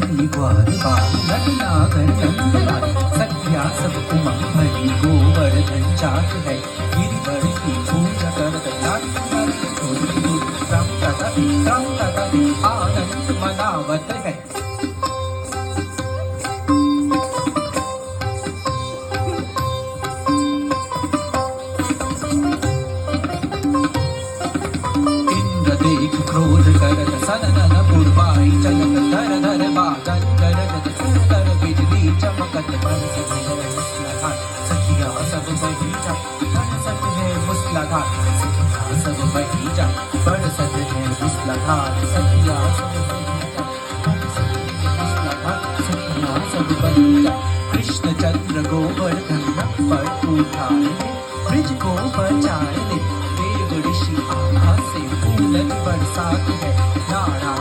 नंदी ग्वाल बाल नटनागर नंदलाल सखिया सब उमंग भरी गोवर्धन चाट है गिरिवर की पूजा करत नारी थोड़ी दूर त्रम तथा आनंद मनावत है। देख क्रोध करत सनन पुरवाई चलत धर धर बादल गरजत सुंदर बिजली चमकत बरसत है मूसलाधार सखिया सब बगीचा बरसत है मूसलाधार सखिया सब बगीचा बरसत है मूसलाधार सखिया सब बगीचा मूसलाधार सखिया सब बगीचा कृष्ण चंद्र गोवर्धन पर उठाए ब्रिज को बचाए देव ऋषि आभा से फूलन बरसात है नारायण